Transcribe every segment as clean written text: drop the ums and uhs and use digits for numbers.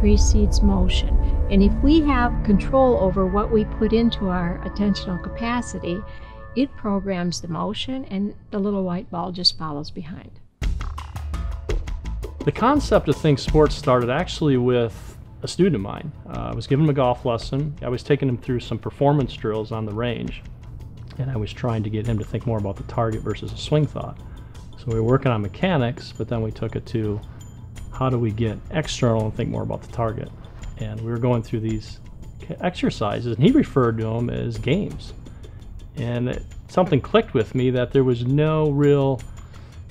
precedes motion. And if we have control over what we put into our attentional capacity, it programs the motion and the little white ball just follows behind. The concept of THINQ Sports started actually with a student of mine. I was giving him a golf lesson. I was taking him through some performance drills on the range, and I was trying to get him to think more about the target versus a swing thought. So we were working on mechanics, but then we took it to how do we get external and think more about the target. And we were going through these exercises, and he referred to them as games. And something clicked with me that there was no real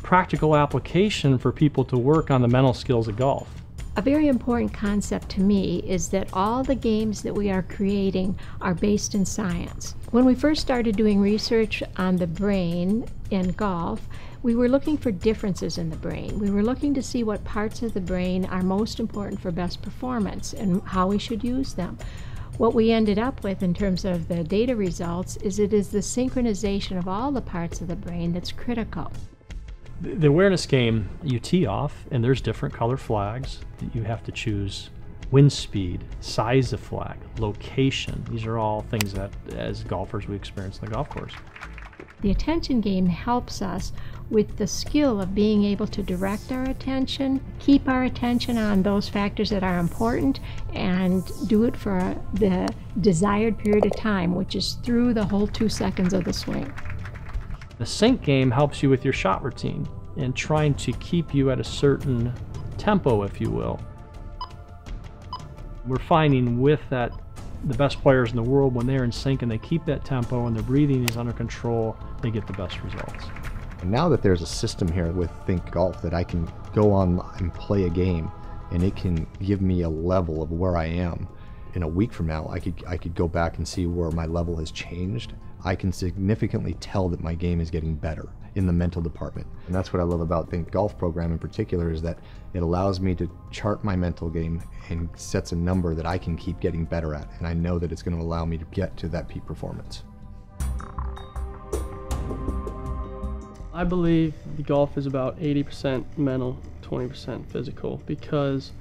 practical application for people to work on the mental skills of golf. A very important concept to me is that all the games that we are creating are based in science. When we first started doing research on the brain in golf, we were looking for differences in the brain. We were looking to see what parts of the brain are most important for best performance and how we should use them. What we ended up with in terms of the data results is it is the synchronization of all the parts of the brain that's critical. The awareness game, you tee off and there's different color flags that you have to choose. Wind speed, size of flag, location. These are all things that as golfers we experience on the golf course. The attention game helps us with the skill of being able to direct our attention, keep our attention on those factors that are important, and do it for the desired period of time, which is through the whole 2 seconds of the swing. The THINQ game helps you with your shot routine and trying to keep you at a certain tempo, if you will. We're finding with that the best players in the world, when they're in sync and they keep that tempo and their breathing is under control, they get the best results. And now that there's a system here with THINQ Golf that I can go on and play a game and it can give me a level of where I am. In a week from now, I could go back and see where my level has changed. I can significantly tell that my game is getting better in the mental department. And that's what I love about THINQ Golf program in particular, is that it allows me to chart my mental game and sets a number that I can keep getting better at. And I know that it's going to allow me to get to that peak performance. I believe the golf is about 80% mental, 20% physical, because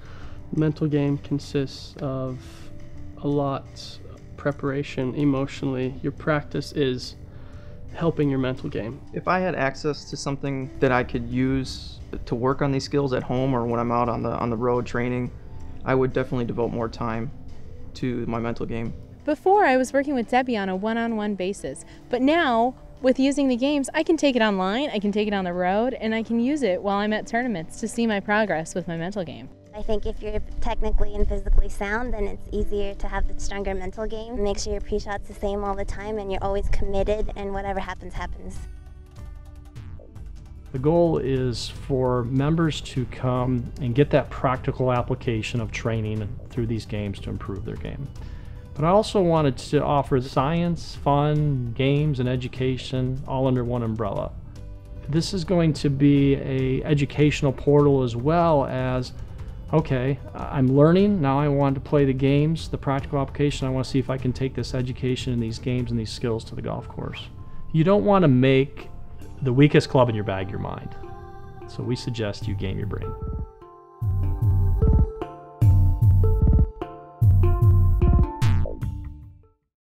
the mental game consists of a lot preparation emotionally. Your practice is helping your mental game. If I had access to something that I could use to work on these skills at home or when I'm out on the road training, I would definitely devote more time to my mental game. Before, I was working with Debbie on a one-on-one basis, but now with using the games, I can take it online, I can take it on the road, and I can use it while I'm at tournaments to see my progress with my mental game. I think if you're technically and physically sound, then it's easier to have the stronger mental game. Make sure your pre-shot's the same all the time and you're always committed, and whatever happens, happens. The goal is for members to come and get that practical application of training through these games to improve their game. But I also wanted to offer science, fun, games, and education all under one umbrella. This is going to be an educational portal as well as, okay, I'm learning, now I want to play the games, the practical application. I want to see if I can take this education and these games and these skills to the golf course. You don't want to make the weakest club in your bag your mind. So we suggest you game your brain.